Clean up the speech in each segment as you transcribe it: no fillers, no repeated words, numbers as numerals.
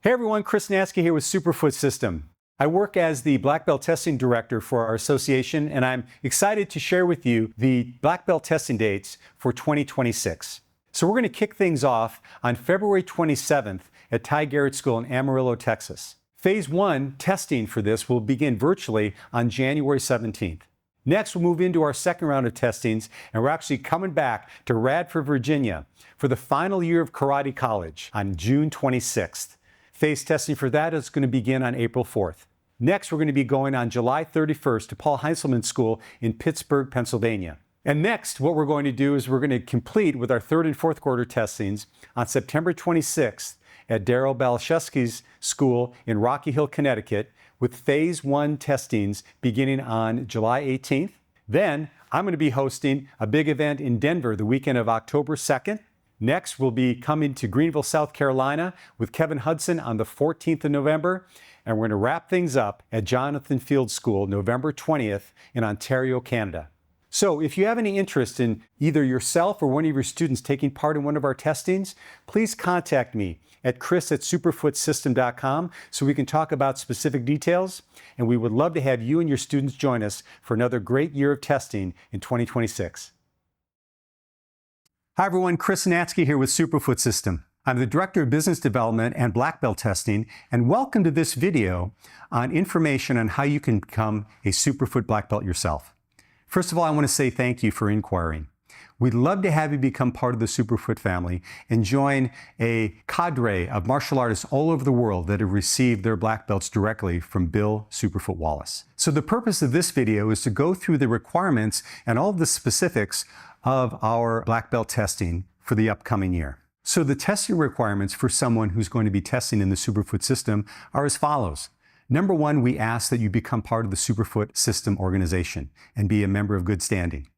Hey everyone, Chris Natzke here with Superfoot System. I work as the Black Belt Testing Director for our association, and I'm excited to share with you the Black Belt testing dates for 2026. So we're going to kick things off on February 27th at Garrett School in Amarillo, Texas. Phase 1 testing for this will begin virtually on January 17th. Next, we'll move into our second round of testings, and we're actually coming back to Radford, Virginia for the final year of karate college on June 26th. Phase testing for that is going to begin on April 4th. Next, we're going to be going on July 31st to Heinselmen School in Pittsburgh, Pennsylvania. And next, what we're going to do is we're going to complete with our third and fourth quarter testings on September 26th at Darryl Baleshiski's school in Rocky Hill, Connecticut, with Phase 1 testings beginning on July 18th. Then, I'm going to be hosting a big event in Denver the weekend of October 2nd. Next, we'll be coming to Greenville, South Carolina with Kevin Hudson on the 14th of November. And we're going to wrap things up at Jonathan Field School November 20th in Ontario, Canada. So if you have any interest in either yourself or one of your students taking part in one of our testings, please contact me at chris@superfootsystem.com so we can talk about specific details. And we would love to have you and your students join us for another great year of testing in 2026. Hi everyone, Chris Natzke here with Superfoot System. I'm the Director of Business Development and Black Belt Testing, and welcome to this video on information on how you can become a Superfoot Black Belt yourself. First of all, I want to say thank you for inquiring. We'd love to have you become part of the Superfoot family and join a cadre of martial artists all over the world that have received their black belts directly from Bill Superfoot Wallace. So the purpose of this video is to go through the requirements and all of the specifics of our black belt testing for the upcoming year. So the testing requirements for someone who's going to be testing in the Superfoot system are as follows. Number one, we ask that you become part of the Superfoot System organization and be a member of good standing.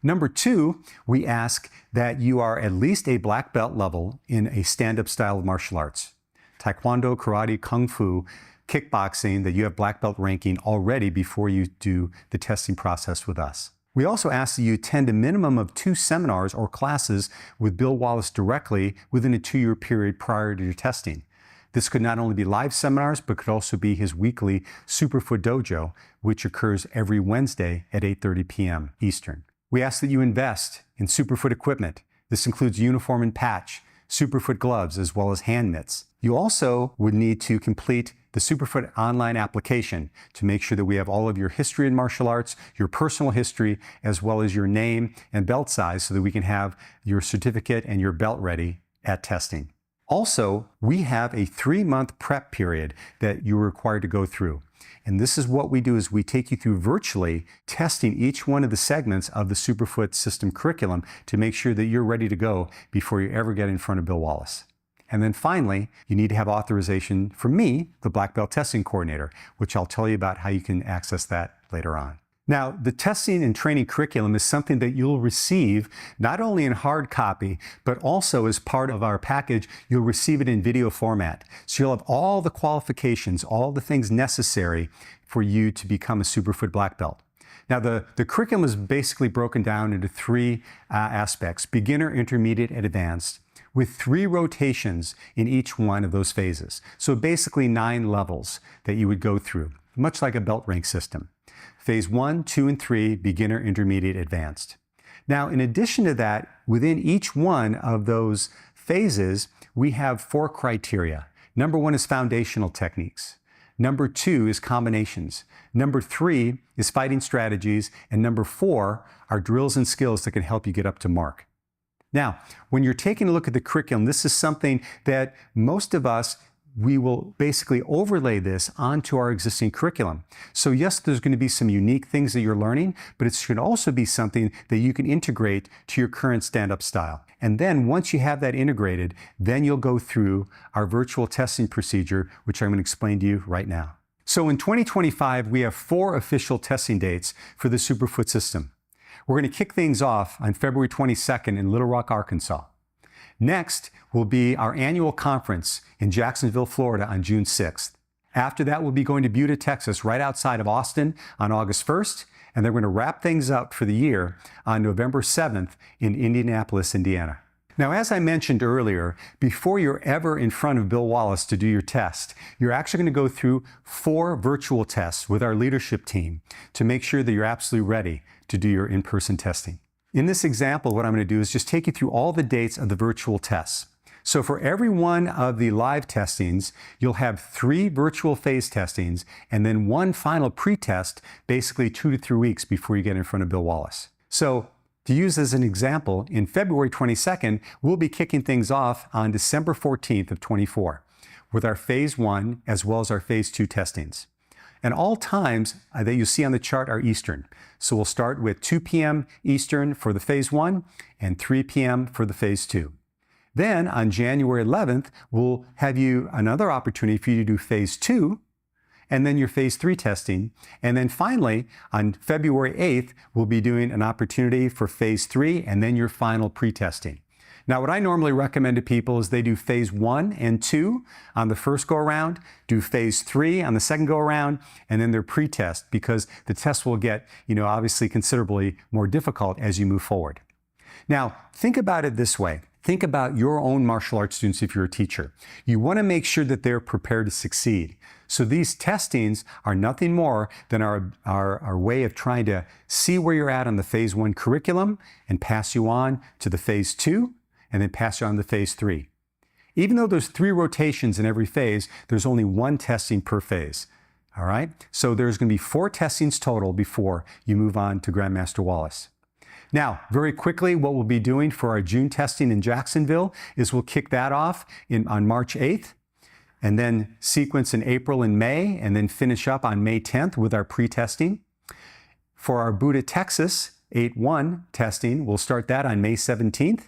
Number two, we ask that you are at least a black belt level in a stand-up style of martial arts. Taekwondo, karate, kung fu, kickboxing, that you have black belt ranking already before you do the testing process with us. We also ask that you attend a minimum of 2 seminars or classes with Bill Wallace directly within a 2-year period prior to your testing. This could not only be live seminars, but could also be his weekly Superfoot Dojo, which occurs every Wednesday at 8:30 p.m. Eastern. We ask that you invest in Superfoot equipment. This includes uniform and patch, Superfoot gloves, as well as hand mitts. You also would need to complete the Superfoot online application to make sure that we have all of your history in martial arts, your personal history, as well as your name and belt size so that we can have your certificate and your belt ready at testing. Also, we have a 3-month prep period that you're required to go through. And this is what we do is we take you through virtually testing each one of the segments of the Superfoot System curriculum to make sure that you're ready to go before you ever get in front of Bill Wallace. And then finally, you need to have authorization from me, the Black Belt Testing Coordinator, which I'll tell you about how you can access that later on. Now, the testing and training curriculum is something that you'll receive not only in hard copy, but also as part of our package, you'll receive it in video format. So you'll have all the qualifications, all the things necessary for you to become a Superfoot Black Belt. Now, the curriculum is basically broken down into 3 aspects: beginner, intermediate, and advanced, with 3 rotations in each one of those phases. So basically 9 levels that you would go through, much like a belt rank system. Phase 1, 2, and 3, beginner, intermediate, advanced. Now, in addition to that, within each one of those phases, we have 4 criteria. Number 1 is foundational techniques. Number 2 is combinations. Number 3 is fighting strategies. And number 4 are drills and skills that can help you get up to mark. Now, when you're taking a look at the curriculum, this is something that most of us, we will basically overlay this onto our existing curriculum. So yes, there's going to be some unique things that you're learning, but it should also be something that you can integrate to your current stand-up style. And then once you have that integrated, then you'll go through our virtual testing procedure, which I'm going to explain to you right now. So in 2025, we have 4 official testing dates for the Superfoot System. We're going to kick things off on February 22nd in Little Rock, Arkansas. Next will be our annual conference in Jacksonville, Florida on June 6th. After that, we'll be going to Buda, Texas, right outside of Austin on August 1st. And then we're going to wrap things up for the year on November 7th in Indianapolis, Indiana. Now, as I mentioned earlier, before you're ever in front of Bill Wallace to do your test, you're actually going to go through 4 virtual tests with our leadership team to make sure that you're absolutely ready to do your in-person testing. In this example, what I'm going to do is just take you through all the dates of the virtual tests. So for every one of the live testings, you'll have 3 virtual phase testings and then 1 final pre-test, basically 2 to 3 weeks before you get in front of Bill Wallace. So to use as an example, in February 22nd, we'll be kicking things off on December 14th of 24 with our phase 1 as well as our phase 2 testings. And all times that you see on the chart are Eastern. So we'll start with 2 p.m. Eastern for the phase 1 and 3 p.m. for the phase 2. Then on January 11th, we'll have you another opportunity for you to do phase 2 and then your phase 3 testing. And then finally, on February 8th, we'll be doing an opportunity for phase 3 and then your final pre-testing. Now, what I normally recommend to people is they do phase 1 and 2 on the first go-around, do phase 3 on the second go-around, and then their pre-test, because the test will get, obviously considerably more difficult as you move forward. Now, think about it this way. Think about your own martial arts students if you're a teacher. You want to make sure that they're prepared to succeed. So these testings are nothing more than our way of trying to see where you're at on the phase 1 curriculum and pass you on to the phase 2 and then pass you on to phase 3. Even though there's 3 rotations in every phase, there's only 1 testing per phase. All right? So there's going to be 4 testings total before you move on to Grandmaster Wallace. Now, very quickly, what we'll be doing for our June testing in Jacksonville is we'll kick that off on March 8th, and then sequence in April and May, and then finish up on May 10th with our pre-testing. For our Buda, Texas 8-1 testing, we'll start that on May 17th,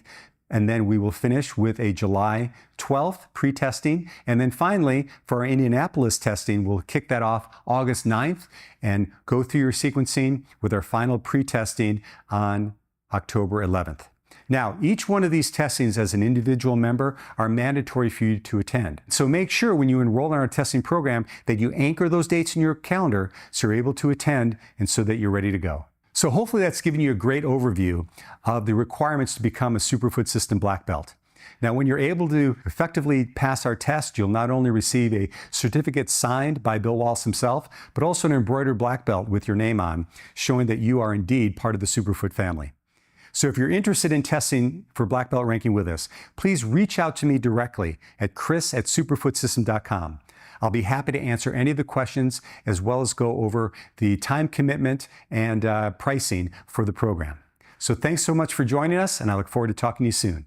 and then we will finish with a July 12th pre-testing. And then finally, for our Indianapolis testing, we'll kick that off August 9th and go through your sequencing with our final pre-testing on October 11th. Now, each one of these testings as an individual member are mandatory for you to attend. So make sure when you enroll in our testing program that you anchor those dates in your calendar so you're able to attend and so that you're ready to go. So hopefully that's given you a great overview of the requirements to become a Superfoot System black belt. Now, when you're able to effectively pass our test, you'll not only receive a certificate signed by Bill Wallace himself, but also an embroidered black belt with your name on, showing that you are indeed part of the Superfoot family. So if you're interested in testing for black belt ranking with us, please reach out to me directly at chris@superfootsystem.com. I'll be happy to answer any of the questions as well as go over the time commitment and pricing for the program. So thanks so much for joining us, and I look forward to talking to you soon.